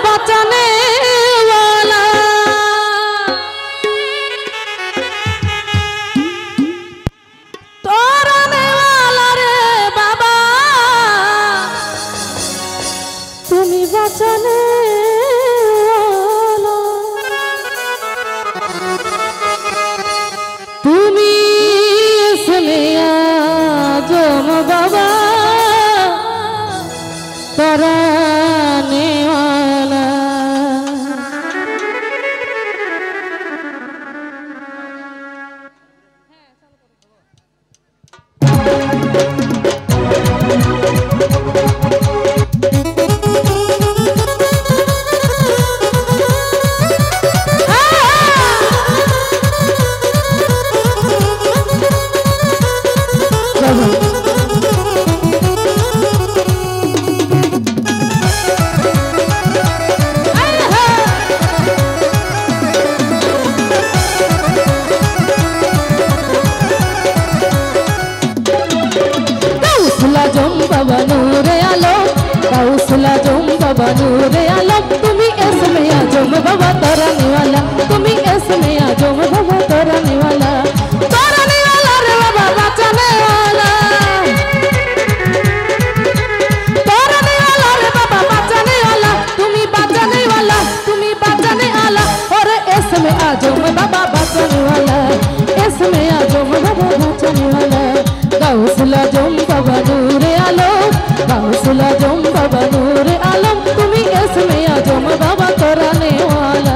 बचाने वाला तोड़ने वाला रे बाबा तुम्हें बचाने वाला तुम्हें इसमें आजम बाबा तराने वाला बाबा नूरे आलम गौसला जम बाबा नूरे आलम तुम्ही इसमें आजम बाबा तराने वाला तुम्ही इसमें आजम बाबा तराने वाला रे बाबा बचाने वाला तराने वाला रे बाबा बचाने वाला तुम्ही बचाने वाला और इसमें आजम बाबा बचाने वाला इसमें आजम बाबा बचाने वाला गौसला जम बाबा नूरे आलम गौसला जम बाबा नूरे आलम तुम्ही इसमें आजम बाबा तराने वाला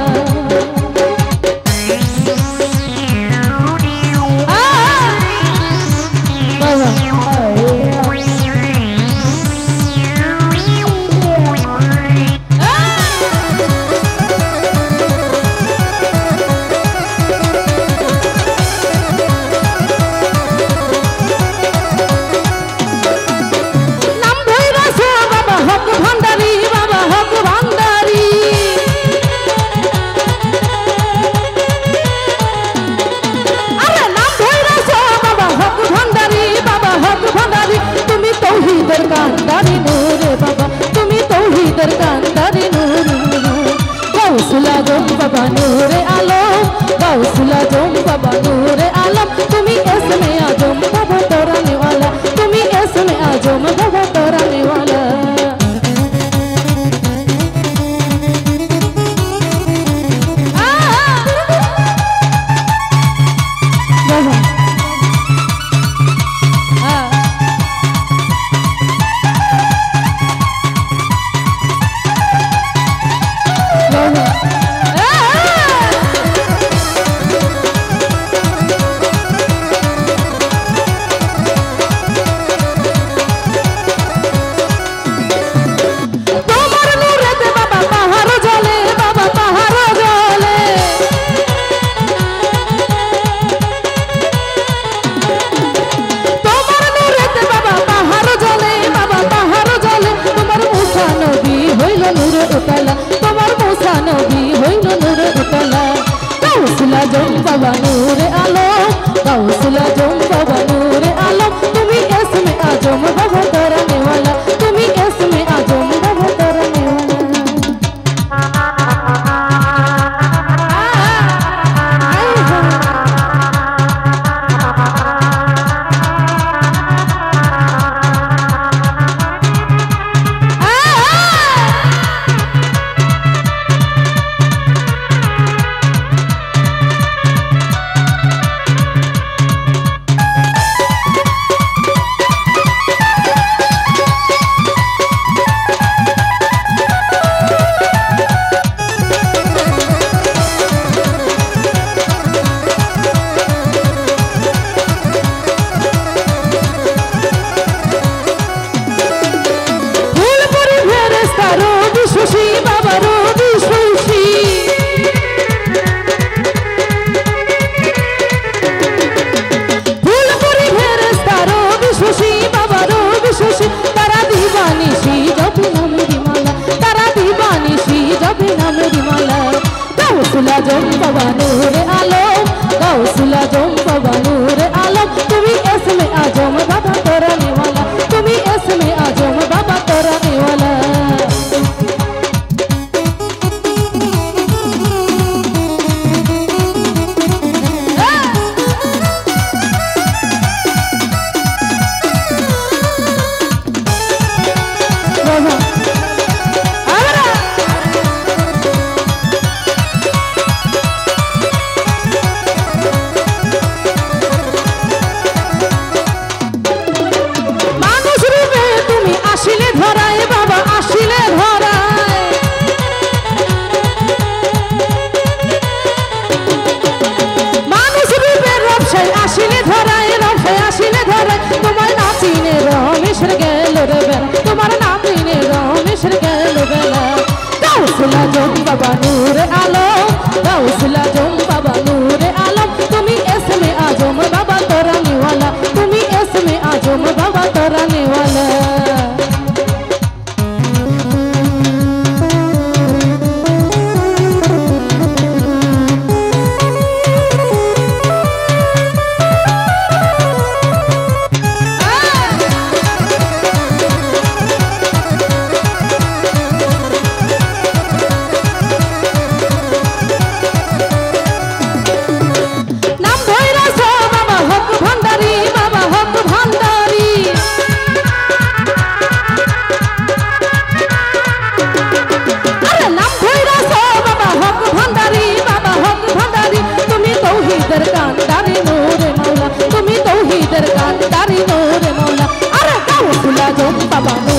আজম বাবা